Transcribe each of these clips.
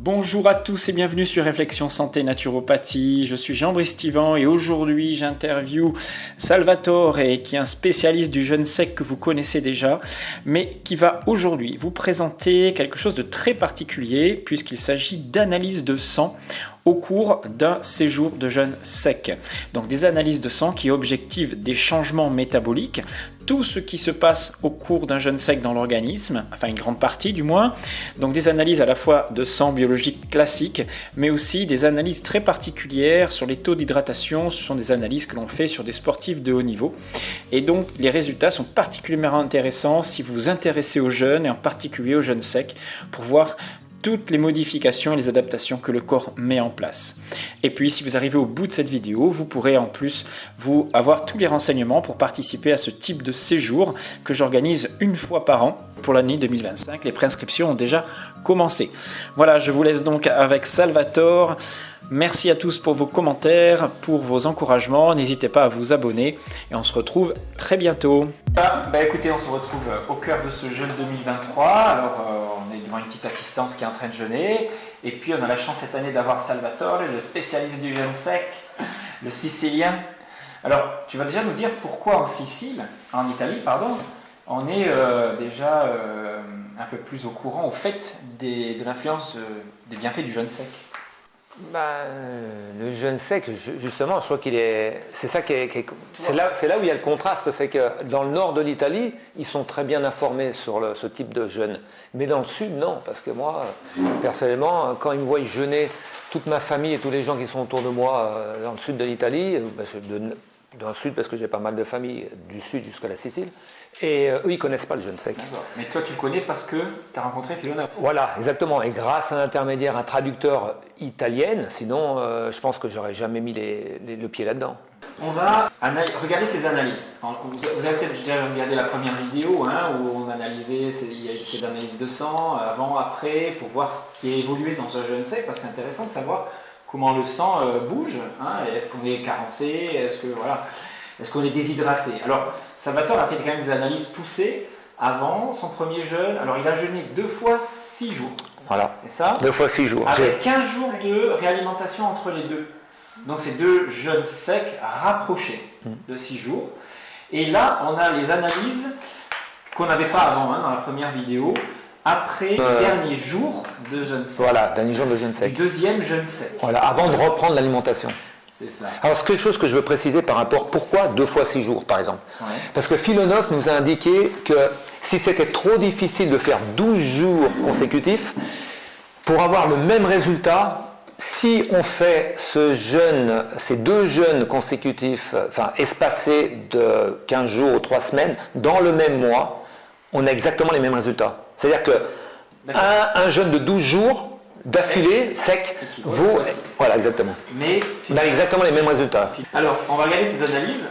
Bonjour à tous et bienvenue sur Réflexion Santé Naturopathie. Je suis Jean-Brice Stivan et aujourd'hui j'interviewe Salvatore qui est un spécialiste du jeûne sec que vous connaissez déjà, mais qui va aujourd'hui vous présenter quelque chose de très particulier puisqu'il s'agit d'analyse de sang au cours d'un séjour de jeûne sec. Donc des analyses de sang qui objectivent des changements métaboliques, tout ce qui se passe au cours d'un jeûne sec dans l'organisme, enfin une grande partie du moins. Donc des analyses à la fois de sang biologique classique, mais aussi des analyses très particulières sur les taux d'hydratation. Ce sont des analyses que l'on fait sur des sportifs de haut niveau. Et donc les résultats sont particulièrement intéressants si vous vous intéressez au jeûne et en particulier au jeûne sec pour voir toutes les modifications et les adaptations que le corps met en place. Et puis, si vous arrivez au bout de cette vidéo, vous pourrez en plus avoir tous les renseignements pour participer à ce type de séjour que j'organise une fois par an pour l'année 2025. Les préinscriptions ont déjà commencé. Voilà, je vous laisse donc avec Salvatore. Merci à tous pour vos commentaires, pour vos encouragements. N'hésitez pas à vous abonner et on se retrouve très bientôt. Écoutez, on se retrouve au cœur de ce jeûne 2023. Alors, on est devant une petite assistance qui est en train de jeûner. Et puis, on a la chance cette année d'avoir Salvatore, le spécialiste du jeûne sec, le Sicilien. Alors, tu vas déjà nous dire pourquoi en Italie, on est déjà un peu plus au courant, au fait de l'influence des bienfaits du jeûne sec. Le jeûne sec, justement, je crois c'est là où il y a le contraste, c'est que dans le nord de l'Italie, ils sont très bien informés sur ce type de jeûne. Mais dans le sud, non, parce que moi, personnellement, quand ils me voient jeûner, toute ma famille et tous les gens qui sont autour de moi dans le sud de l'Italie, dans le sud parce que j'ai pas mal de familles du sud jusqu'à la Sicile, et eux ils connaissent pas le jeûne sec. D'accord. Mais toi tu connais parce que tu as rencontré Philonov. Voilà, exactement, et grâce à un intermédiaire, un traducteur italien, sinon je pense que j'aurais jamais mis le pied là-dedans. On va regarder ces analyses. Vous avez peut-être déjà regardé la première vidéo où on analysait ces analyses de sang avant, après, pour voir ce qui a évolué dans un jeûne sec, parce que c'est intéressant de savoir comment le sang bouge, est-ce qu'on est carencé, est-ce qu'on est déshydraté. Alors, Salvatore a fait quand même des analyses poussées avant son premier jeûne. Alors, il a jeûné 2 fois 6 jours. Voilà, c'est ça? 2 fois 6 jours. Avec 15 jours de réalimentation entre les deux. Donc, c'est 2 jeûnes secs rapprochés de 6 jours. Et là, on a les analyses qu'on n'avait pas avant dans la première vidéo. Après le dernier jour de jeûne sec. Voilà, dernier jour de jeûne sec. Le deuxième jeûne sec. Voilà, avant de reprendre l'alimentation. C'est ça. Alors, quelque chose que je veux préciser par rapport, pourquoi 2 fois 6 jours, par exemple? Parce que Philonov nous a indiqué que si c'était trop difficile de faire 12 jours consécutifs, pour avoir le même résultat, si on fait ces 2 jeûnes consécutifs, espacés de 15 jours ou 3 semaines, dans le même mois, on a exactement les mêmes résultats. C'est-à-dire qu'un jeûne de 12 jours d'affilée, sec, vaut... Voilà, exactement. Mais on a exactement les mêmes résultats. Alors, on va regarder tes analyses.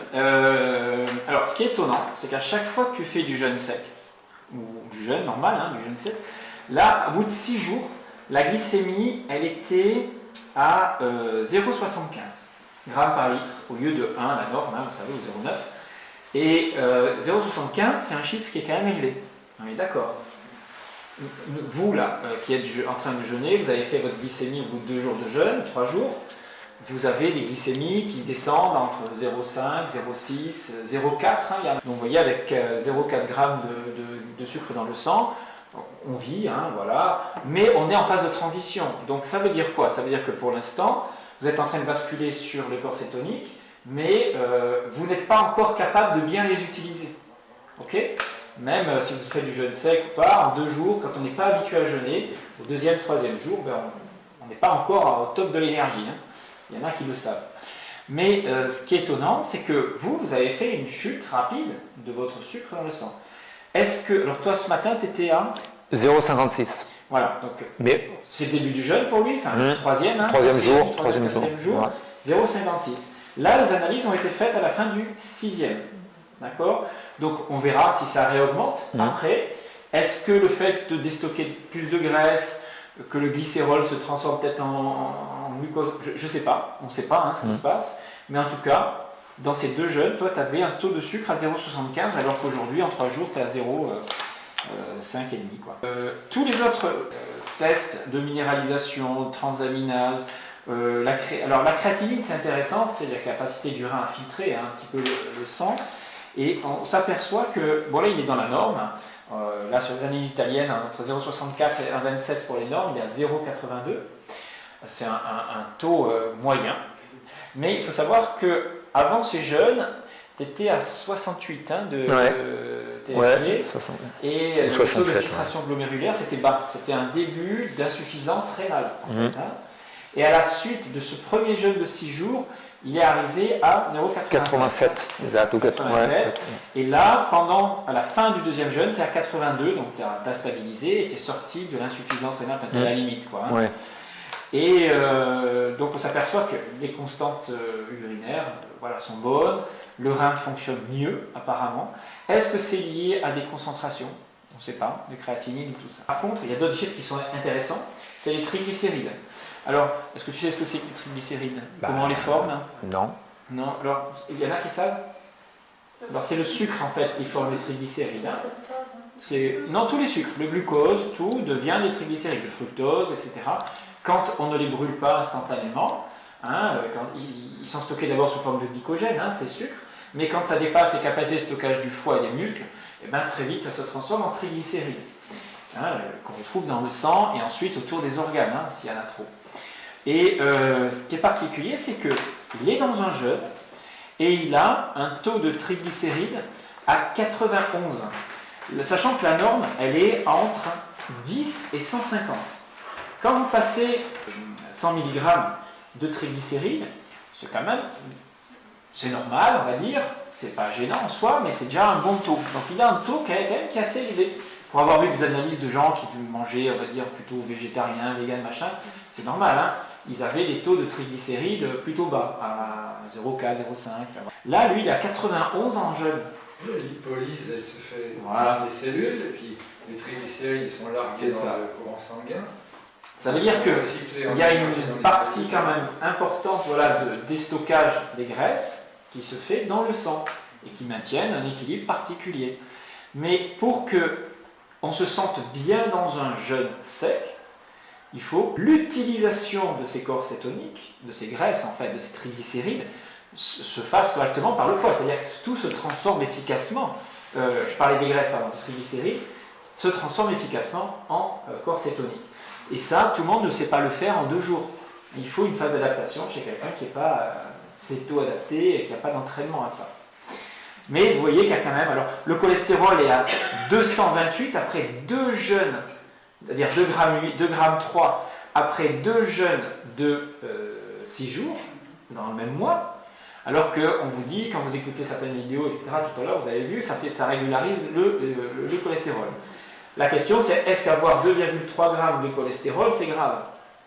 Alors, ce qui est étonnant, c'est qu'à chaque fois que tu fais du jeûne sec, ou du jeûne normal, du jeûne sec, là, au bout de 6 jours, la glycémie, elle était à 0,75 grammes par litre, au lieu de 1, la norme, vous savez, ou 0,9. Et 0,75, c'est un chiffre qui est quand même élevé. On est d'accord. Vous, là, qui êtes en train de jeûner, vous avez fait votre glycémie au bout de 2 jours de jeûne, 3 jours, vous avez des glycémies qui descendent entre 0,5, 0,6, 0,4. Donc vous voyez, avec 0,4 grammes de sucre dans le sang, on vit, voilà, mais on est en phase de transition. Donc ça veut dire quoi? Ça veut dire que pour l'instant, vous êtes en train de basculer sur les corps cétoniques, mais vous n'êtes pas encore capable de bien les utiliser. Ok? Même si vous faites du jeûne sec ou pas, en 2 jours, quand on n'est pas habitué à jeûner, au 2e, 3e jour, on n'est pas encore au top de l'énergie. Il y en a qui le savent. Mais ce qui est étonnant, c'est que vous avez fait une chute rapide de votre sucre dans le sang. Alors toi, ce matin, tu étais à 0,56. Voilà, donc c'est le début du jeûne pour lui, le 3e. 3e jour. 0,56. Là, les analyses ont été faites à la fin du 6e. D'accord? Donc on verra si ça réaugmente après. Est-ce que le fait de déstocker plus de graisse, que le glycérol se transforme peut-être en glucose, je ne sais pas, on ne sait pas ce qui se passe. Mais en tout cas, dans ces 2 jeûnes, toi tu avais un taux de sucre à 0,75 alors qu'aujourd'hui en 3 jours tu es à 0,5,5. Tous les autres tests de minéralisation, de transaminase. Alors la créatinine, c'est intéressant, c'est la capacité du rein à filtrer un petit peu le sang. Et on s'aperçoit que, bon là il est dans la norme, là sur les analyses italiennes, entre 0,64 et 1,27 pour les normes, il y a 0,82. C'est un taux moyen. Mais il faut savoir qu'avant ces jeunes, tu étais à 68 de TFP, et le taux de filtration glomérulaire c'était bas. C'était un début d'insuffisance rénale. En fait, hein. Et à la suite de ce premier jeûne de 6 jours, il est arrivé à 0,87. Exact, ou 87. Et là, à la fin du deuxième jeûne, tu es à 82, donc tu as stabilisé et tu es sorti de l'insuffisance rénale, enfin tu es à la limite. Quoi, hein. Ouais. Et donc on s'aperçoit que les constantes urinaires sont bonnes, le rein fonctionne mieux apparemment. Est-ce que c'est lié à des concentrations? On ne sait pas, de créatinine ou tout ça. Par contre, il y a d'autres chiffres qui sont intéressants, c'est les triglycérides. Alors, est-ce que tu sais ce que c'est que les triglycérides? Comment on les forme? Non. Non. Alors, il y en a qui savent? Alors, c'est le sucre en fait qui forme les triglycérides. Non, tous les sucres, le glucose, tout devient des triglycérides, le fructose, etc. Quand on ne les brûle pas instantanément, quand ils sont stockés d'abord sous forme de glycogène, ces sucres, mais quand ça dépasse les capacités de stockage du foie et des muscles, très vite ça se transforme en triglycérides, qu'on retrouve dans le sang et ensuite autour des organes, s'il y en a trop. Et ce qui est particulier, c'est qu'il est dans un jeûne et il a un taux de triglycérides à 91, sachant que la norme, elle est entre 10 et 150. Quand vous passez 100 mg de triglycérides, c'est normal, on va dire, c'est pas gênant en soi, mais c'est déjà un bon taux. Donc il a un taux qui est assez élevé. Pour avoir vu des analyses de gens qui mangeaient, on va dire, plutôt végétarien, vegan, machin, c'est normal, ils avaient des taux de triglycérides plutôt bas, à 0,4, 0,5. Là, lui, il a 91 en jeûne. L'hypolyse, elle se fait dans les cellules, et puis les triglycérides, ils sont largués dans le courant sanguin. Ça veut dire qu'il y a une partie quand même importante de déstockage des graisses qui se fait dans le sang et qui maintiennent un équilibre particulier. Mais pour qu'on se sente bien dans un jeûne sec, il faut l'utilisation de ces corps cétoniques, de ces graisses en fait, de ces triglycérides, se fasse correctement par le foie. C'est-à-dire que tout se transforme efficacement, je parlais des graisses, pardon, des triglycérides, se transforme efficacement en corps cétoniques. Et ça, tout le monde ne sait pas le faire en 2 jours. Il faut une phase d'adaptation chez quelqu'un qui n'est pas céto-adapté et qui n'a pas d'entraînement à ça. Mais vous voyez qu'il y a quand même... Alors, le cholestérol est à 228 après 2 jeûnes, c'est-à-dire 2,3 g après 2 jeûnes de 6 jours, dans le même mois. Alors qu'on vous dit, quand vous écoutez certaines vidéos, etc., tout à l'heure, vous avez vu, ça régularise le cholestérol. La question c'est, est-ce qu'avoir 2,3 g de cholestérol, c'est grave?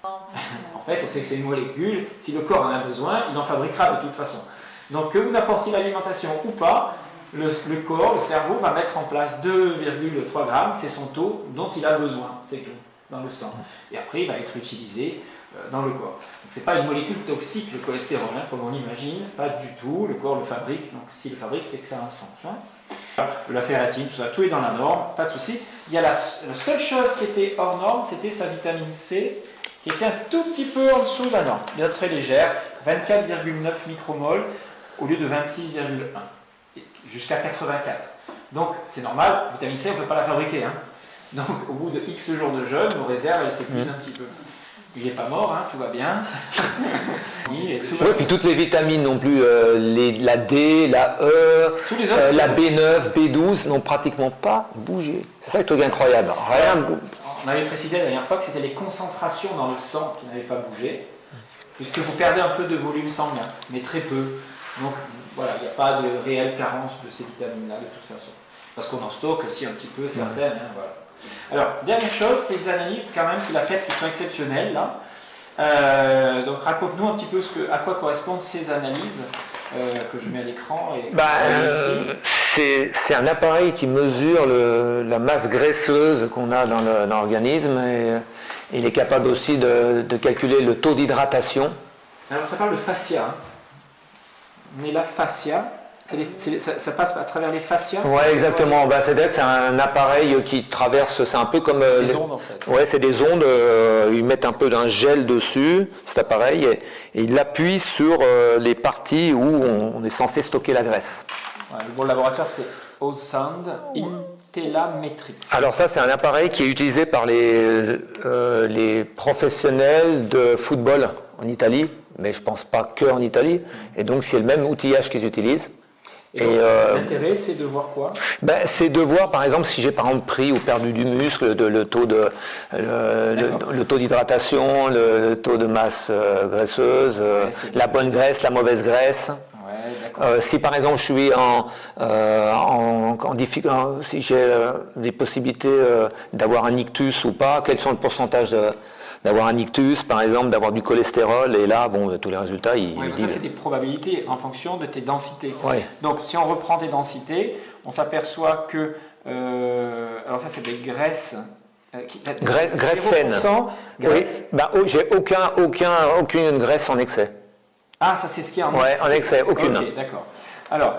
En fait, on sait que c'est une molécule, si le corps en a besoin, il en fabriquera de toute façon. Donc que vous n'apportiez l'alimentation ou pas, le corps, le cerveau va mettre en place 2,3 g, c'est son taux dont il a besoin, c'est tout, dans le sang. Et après, il va être utilisé dans le corps. Donc ce n'est pas une molécule toxique, le cholestérol, comme on l'imagine, pas du tout, le corps le fabrique, donc s'il le fabrique, c'est que ça a un sens. La ferritine, tout ça, tout est dans la norme, pas de souci. Il y a la seule chose qui était hors norme, c'était sa vitamine C, qui était un tout petit peu en dessous de la norme, bien très légère, 24,9 micromoles au lieu de 26,1, jusqu'à 84. Donc c'est normal, vitamine C, on ne peut pas la fabriquer. Donc au bout de X jours de jeûne, nos réserves, elles s'épuisent un petit peu. Il n'est pas mort, tout va bien. Oui, puis toutes les vitamines non plus, la D, la E, la B9, B12 n'ont pratiquement pas bougé. C'est ça le truc incroyable. On avait précisé la dernière fois que c'était les concentrations dans le sang qui n'avaient pas bougé, puisque vous perdez un peu de volume sanguin, mais très peu. Donc voilà, il n'y a pas de réelle carence de ces vitamines-là de toute façon. Parce qu'on en stocke aussi un petit peu certaines. Voilà. Alors, dernière chose, c'est les analyses quand même qu'il a faites qui sont exceptionnelles là. Donc raconte-nous un petit peu à quoi correspondent ces analyses que je mets à l'écran. C'est un appareil qui mesure la masse graisseuse qu'on a dans l'organisme et il est capable aussi de calculer le taux d'hydratation. Alors ça parle de fascia. Mais la fascia, Ça passe à travers les fascias? Oui, exactement. Ben, c'est-à-dire que c'est un appareil qui traverse, c'est un peu comme... Des ondes en fait. Oui, c'est des ondes, ils mettent un peu d'un gel dessus, cet appareil, et ils l'appuient sur les parties où on est censé stocker la graisse. Ouais, le laboratoire, c'est Ozsound Intellimetrics. Alors ça, c'est un appareil qui est utilisé par les professionnels de football en Italie, mais je ne pense pas que en Italie, et donc c'est le même outillage qu'ils utilisent. Et l'intérêt, c'est de voir quoi? C'est de voir, par exemple, si j'ai par exemple pris ou perdu du muscle, le taux d'hydratation, le taux de masse graisseuse, la bonne graisse, la mauvaise graisse. Si par exemple je suis si j'ai des possibilités d'avoir un ictus ou pas, quels sont le pourcentage d'avoir un ictus, par exemple, d'avoir du cholestérol, et là, bon, tous les résultats, ça, c'est des probabilités en fonction de tes densités. Ouais. Donc, si on reprend tes densités, on s'aperçoit que, alors ça, c'est des graisses. Graisse saine. Graisse. Oui. J'ai aucune graisse en excès. Ah, ça, c'est ce qu'il y a en excès. excès. En excès, aucune. Ok, d'accord. Alors,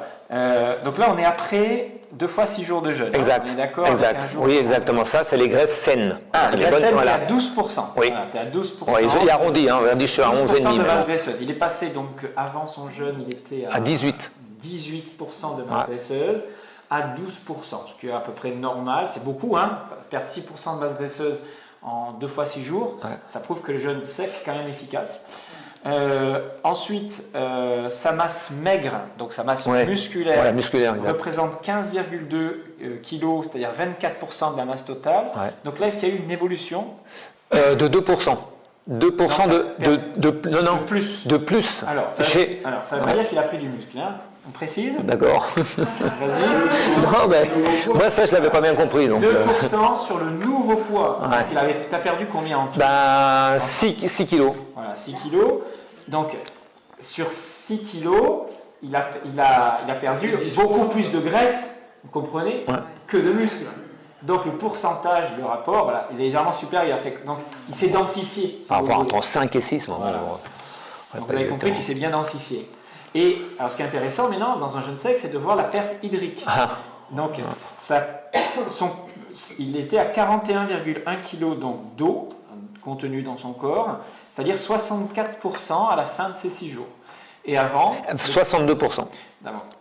donc là, on est après 2 fois 6 jours de jeûne. Exact. On est d'accord. Exact. Oui, exactement. Ça, c'est les graisses saines. Ah, les graisses saines, voilà. tu es à 12%. Oui. Voilà, tu es à 12%. Oui, il arrondit, hein. On dit je suis à 11,5. de masse graisseuse. Il est passé, donc, avant son jeûne, il était à 18. 18% de masse graisseuse à 12%, ce qui est à peu près normal. C'est beaucoup, hein. Perdre 6% de masse graisseuse en 2 fois 6 jours, ça prouve que le jeûne sec est quand même efficace. Ensuite, sa masse maigre, donc sa masse musculaire, représente 15,2 kg, c'est-à-dire 24% de la masse totale. Donc là, est-ce qu'il y a eu une évolution de 2%. 2% de plus. Alors, ça veut dire qu'il a pris du muscle. Hein. On précise? D'accord. Vas-y. Non, mais moi, ça, je ne l'avais pas bien compris. Donc, 2% sur le nouveau poids. Tu as perdu combien en tout? 6 kilos. Voilà, 6 kilos. Donc, sur 6 kilos, il a perdu beaucoup plus de graisse, vous comprenez, que de muscle. Donc, le pourcentage, le rapport, voilà, est légèrement supérieur. Donc, il s'est densifié. Entre 5 et 6. Voilà. Donc, vous avez compris qu'il s'est bien densifié. Et alors, ce qui est intéressant maintenant dans un jeûne sec, c'est de voir la perte hydrique. Donc, il était à 41,1 kg d'eau contenue dans son corps, c'est-à-dire 64% à la fin de ces 6 jours. Et avant... 62%.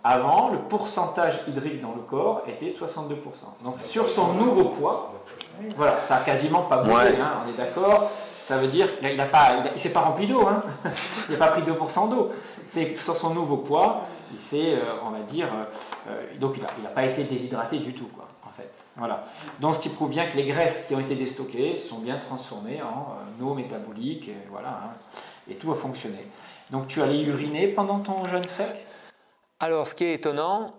Avant, le pourcentage hydrique dans le corps était 62%. Donc, sur son nouveau poids, voilà, ça n'a quasiment pas bougé, hein, on est d'accord. Ça veut dire qu'il ne s'est pas rempli d'eau, hein. Il n'a pas pris 2% d'eau. C'est sur son nouveau poids, il s'est, on va dire, donc il n'a pas été déshydraté du tout, quoi, en fait. Voilà. Donc ce qui prouve bien que les graisses qui ont été déstockées sont bien transformées en eau métabolique, et voilà, hein, et tout a fonctionné. Donc tu allais uriner pendant ton jeûne sec? Alors ce qui est étonnant,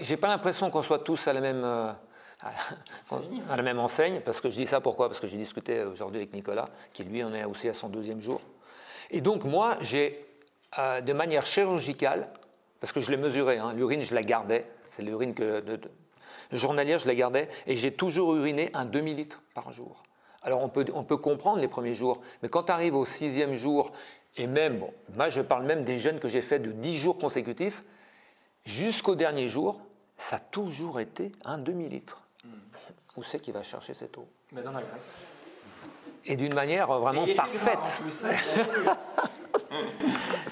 j'ai pas l'impression qu'on soit tous à la même... à la même enseigne, parce que je dis ça pourquoi? Parce que j'ai discuté aujourd'hui avec Nicolas, qui lui en est aussi à son 2e jour. Et donc moi, j'ai de manière chirurgicale, parce que je l'ai mesuré, hein, l'urine je la gardais, c'est l'urine journalière je la gardais, et j'ai toujours uriné un demi-litre par jour. Alors on peut comprendre les premiers jours, mais quand tu arrives au 6e jour, et même, moi je parle même des jeûnes que j'ai fait de 10 jours consécutifs, jusqu'au dernier jour, ça a toujours été un demi-litre. Où c'est qu'il va chercher cette eau? Mais dans la graisse. Et d'une manière vraiment parfaite.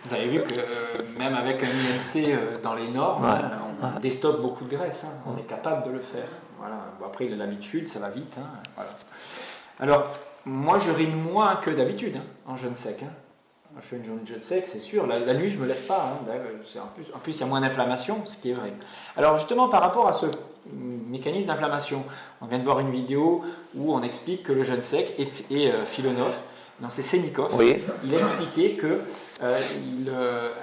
Vous avez vu que même avec un IMC dans les normes, on déstocke beaucoup de graisse. Hein. On est capable de le faire. Voilà. Bon, après, il a l'habitude, ça va vite. Hein. Voilà. Alors, moi, je urine moins que d'habitude en jeûne sec. Hein. Je fais une journée de jeûne sec, c'est sûr. La nuit, je ne me lève pas. Hein. En plus, il y a moins d'inflammation, ce qui est vrai. Alors, justement, par rapport à ce mécanisme d'inflammation, on vient de voir une vidéo où on explique que le jeûne sec et Filonov, non, c'est Senikov, il expliquait qu'il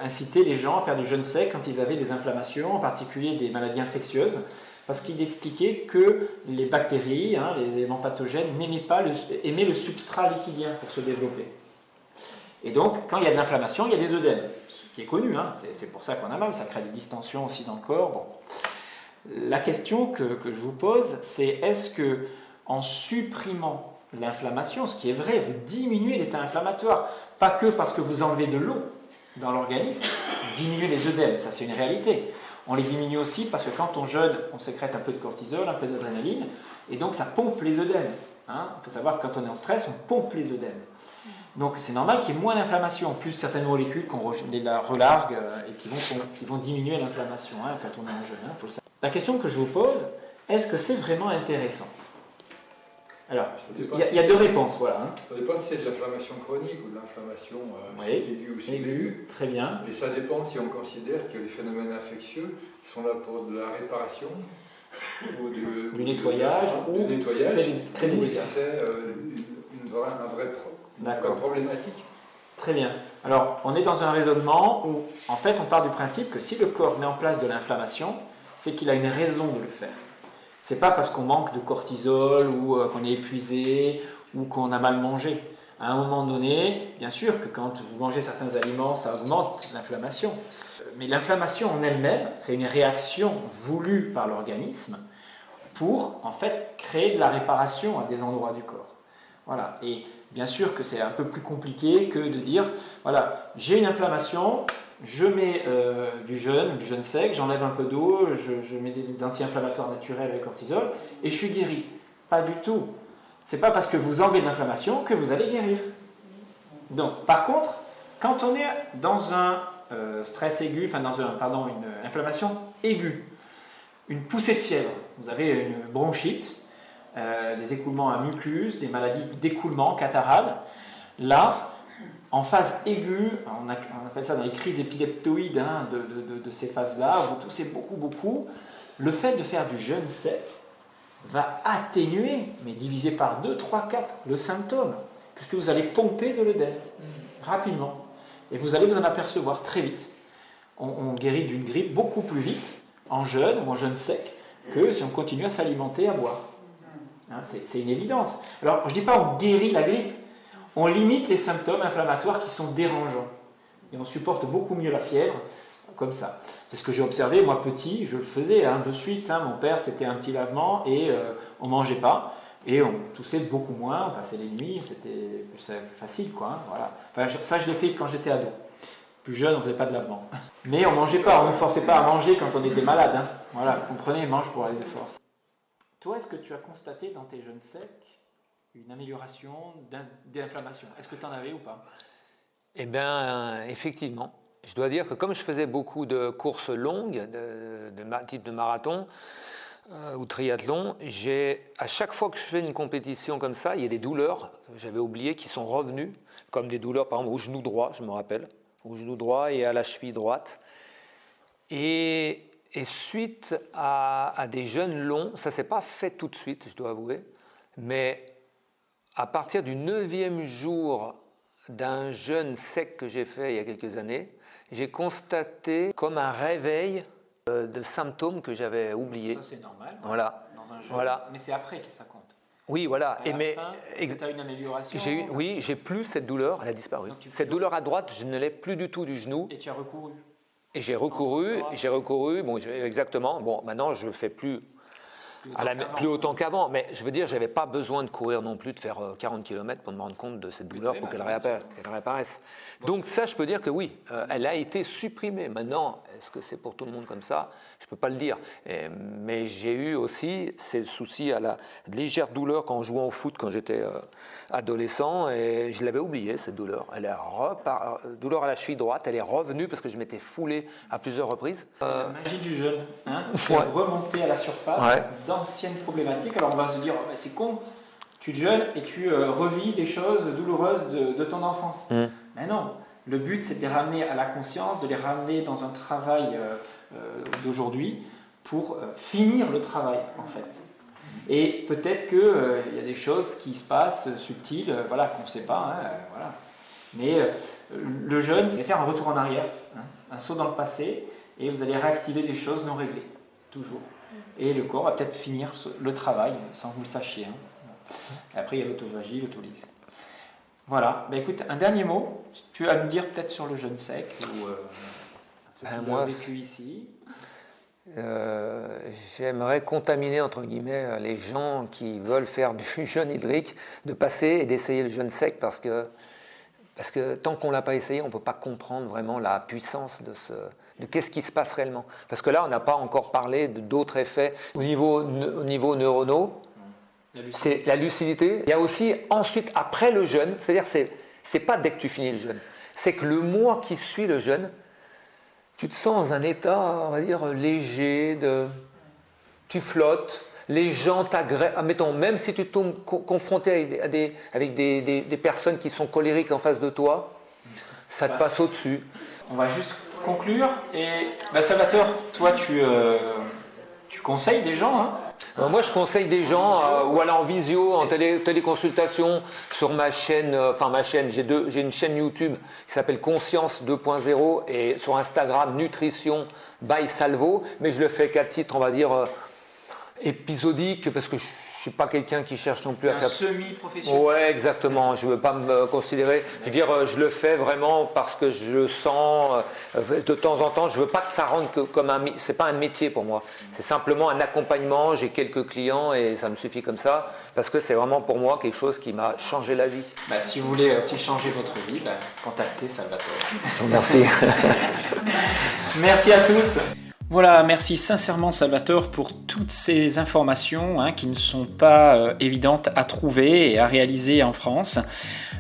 incitait les gens à faire du jeûne sec quand ils avaient des inflammations, en particulier des maladies infectieuses, parce qu'il expliquait que les bactéries, hein, les éléments pathogènes, aimaient le substrat liquidien pour se développer. Et donc, quand il y a de l'inflammation, il y a des œdèmes, ce qui est connu, hein, c'est pour ça qu'on a mal, ça crée des distensions aussi dans le corps. Bon. La question que je vous pose, c'est est-ce que en supprimant l'inflammation, ce qui est vrai, vous diminuez l'état inflammatoire, pas que parce que vous enlevez de l'eau, dans l'organisme diminue les œdèmes, ça c'est une réalité. On les diminue aussi parce que quand on jeûne, on sécrète un peu de cortisol, un peu d'adrénaline, et donc ça pompe les œdèmes. Hein. Il faut savoir que quand on est en stress, on pompe les œdèmes. Donc c'est normal qu'il y ait moins d'inflammation, plus certaines molécules qu'on la relargue et qui vont diminuer l'inflammation hein, quand on est en jeûne. Hein, faut le savoir. La question que je vous pose, est-ce que c'est vraiment intéressant? Alors, il y a deux réponses. Voilà, hein. Ça dépend si c'est de l'inflammation chronique ou de l'inflammation aiguë ou subaiguë. Très bien. Et ça dépend si on considère que les phénomènes infectieux sont là pour de la réparation ou du nettoyage, ou très ou si c'est un vrai problématique. Très bien. Alors, on est dans un raisonnement où, en fait, on part du principe que si le corps met en place de l'inflammation, c'est qu'il a une raison de le faire. C'est pas parce qu'on manque de cortisol ou qu'on est épuisé ou qu'on a mal mangé. À un moment donné, bien sûr que quand vous mangez certains aliments, ça augmente l'inflammation. Mais l'inflammation en elle-même, c'est une réaction voulue par l'organisme pour, en fait, créer de la réparation à des endroits du corps. Voilà. Et bien sûr que c'est un peu plus compliqué que de dire, voilà, j'ai une inflammation, je mets du jeûne sec, j'enlève un peu d'eau, je mets des anti-inflammatoires naturels avec cortisol et je suis guéri. Pas du tout. C'est pas parce que vous enlevez de l'inflammation que vous allez guérir. Donc, par contre, quand on est dans un stress aigu, enfin une inflammation aiguë, une poussée de fièvre, vous avez une bronchite, des écoulements à mucus, des maladies d'écoulement, catarrhale, là, en phase aiguë, on appelle ça dans les crises épileptoïdes hein, de ces phases-là, vous toussez beaucoup, le fait de faire du jeûne sec va atténuer, mais diviser par 2, 3, 4, le symptôme, puisque vous allez pomper de l'œdème rapidement. Et vous allez vous en apercevoir très vite. On guérit d'une grippe beaucoup plus vite en jeûne ou en jeûne sec que si on continue à s'alimenter, à boire. Hein, c'est une évidence. Alors, je ne dis pas on guérit la grippe, on limite les symptômes inflammatoires qui sont dérangeants. Et on supporte beaucoup mieux la fièvre comme ça. C'est ce que j'ai observé, moi petit, je le faisais hein, de suite. Hein, mon père, c'était un petit lavement et on ne mangeait pas. Et on toussait beaucoup moins, on passait les nuits, c'était plus facile. Quoi, hein, voilà. Enfin, ça, je l'ai fait quand j'étais ado. Plus jeune, on ne faisait pas de lavement. Mais on ne mangeait pas, on ne nous forçait pas à manger quand on était malade. Hein. Voilà, vous comprenez, mange pour aller de force. Toi, est-ce que tu as constaté dans tes jeûnes secs une amélioration d'inflammation? Est-ce que tu en avais ou pas? Eh bien, effectivement. Je dois dire que comme je faisais beaucoup de courses longues, type de marathon ou triathlon, à chaque fois que je fais une compétition comme ça, il y a des douleurs que j'avais oubliées qui sont revenues, comme des douleurs par exemple au genou droit, je me rappelle, au genou droit et à la cheville droite. Et suite à des jeûnes longs, ça ne s'est pas fait tout de suite, je dois avouer, mais à partir du 9e jour d'un jeûne sec que j'ai fait il y a quelques années, j'ai constaté comme un réveil de symptômes que j'avais oubliés. Ça c'est normal, voilà. Dans un jeûne, voilà. Mais c'est après que ça compte. Oui, voilà. À la fin, tu as une amélioration. Oui, j'ai plus cette douleur, elle a disparu. Cette douleur à droite, je ne l'ai plus du tout du genou. Et tu as recouru. Et j'ai recouru, bon, exactement. Bon, maintenant, je ne fais plus autant qu'avant, mais je veux dire, je n'avais pas besoin de courir non plus, de faire 40 km pour me rendre compte de cette douleur, pour qu'elle réapparaisse. Donc ça, je peux dire que oui, elle a été supprimée. Maintenant, est-ce que c'est pour tout le monde comme ça? Je ne peux pas le dire. Mais j'ai eu aussi ces soucis à la légère douleur quand jouant au foot, quand j'étais adolescent, et je l'avais oubliée, cette douleur. Douleur à la cheville droite, elle est revenue parce que je m'étais foulé à plusieurs reprises. La magie du jeûne, hein, remonter à la surface d'anciennes problématiques. Alors on va se dire, oh, c'est con, tu jeûnes et tu revis des choses douloureuses de ton enfance. Mais non, le but c'est de les ramener à la conscience, de les ramener dans un travail d'aujourd'hui pour finir le travail en fait. Et peut-être qu'il y a des choses qui se passent subtiles, voilà, qu'on ne sait pas. Hein, voilà. Mais le jeûne, c'est faire un retour en arrière, hein, un saut dans le passé, et vous allez réactiver des choses non réglées, toujours. Et le corps va peut-être finir le travail sans que vous le sachiez. Hein. Et après, il y a l'autophagie, l'autolyse. Voilà. Ben, écoute, un dernier mot. Tu vas nous dire peut-être sur le jeûne sec ou ce que tu as vécu ici. J'aimerais contaminer entre guillemets les gens qui veulent faire du jeûne hydrique, de passer et d'essayer le jeûne sec parce que Parce que tant qu'on ne l'a pas essayé, on ne peut pas comprendre vraiment la puissance de qu'est-ce qui se passe réellement. Parce que là, on n'a pas encore parlé d'autres effets au niveau neuronaux. C'est la lucidité. Il y a aussi ensuite, après le jeûne, c'est-à-dire c'est pas dès que tu finis le jeûne, c'est que le mois qui suit le jeûne, tu te sens dans un état, on va dire, léger, tu flottes, les gens t'agréent, admettons, même si tu tombes confronté avec des personnes qui sont colériques en face de toi, ça te passe au-dessus. On va juste conclure. Et Salvatore, toi, tu conseilles des gens, hein? Moi, je conseille des gens ou aller en visio, en téléconsultation sur ma chaîne. J'ai une chaîne YouTube qui s'appelle Conscience 2.0 et sur Instagram Nutrition by Salvo. Mais je le fais qu'à titre, on va dire, épisodique, parce que je ne suis pas quelqu'un qui cherche non plus à faire... semi-professionnel. Ouais, exactement. Je ne veux pas me considérer... Je veux dire, je le fais vraiment parce que je sens... de temps en temps, je ne veux pas que ça rentre comme un... C'est pas un métier pour moi. C'est simplement un accompagnement. J'ai quelques clients et ça me suffit comme ça. Parce que c'est vraiment pour moi quelque chose qui m'a changé la vie. Si vous voulez aussi changer votre vie, contactez Salvatore. Je vous remercie. Merci à tous. Voilà, merci sincèrement Salvatore pour toutes ces informations qui ne sont pas évidentes à trouver et à réaliser en France.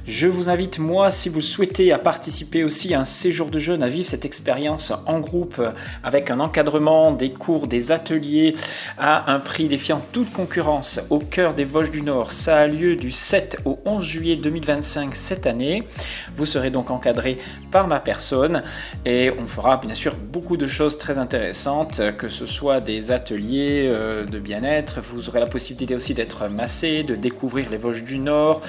Je vous invite, moi, si vous le souhaitez, à participer aussi à un séjour de jeûne, à vivre cette expérience en groupe avec un encadrement, des cours, des ateliers à un prix défiant toute concurrence au cœur des Vosges du Nord. Ça a lieu du 7 au 11 juillet 2025 cette année. Vous serez donc encadré par ma personne et on fera bien sûr beaucoup de choses très intéressantes, que ce soit des ateliers de bien-être. Vous aurez la possibilité aussi d'être massé, de découvrir les Vosges du Nord,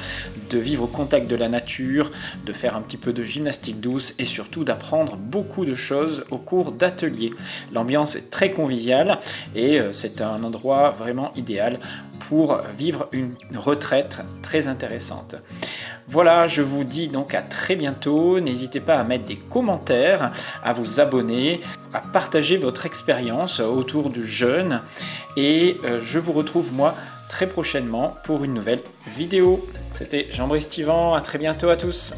de vivre au contact de la nature, de faire un petit peu de gymnastique douce et surtout d'apprendre beaucoup de choses au cours d'ateliers. L'ambiance est très conviviale et c'est un endroit vraiment idéal pour vivre une retraite très intéressante. Voilà, je vous dis donc à très bientôt. N'hésitez pas à mettre des commentaires, à vous abonner, à partager votre expérience autour du jeûne et je vous retrouve moi très prochainement pour une nouvelle vidéo. C'était Jean-Brice Stivan, à très bientôt à tous.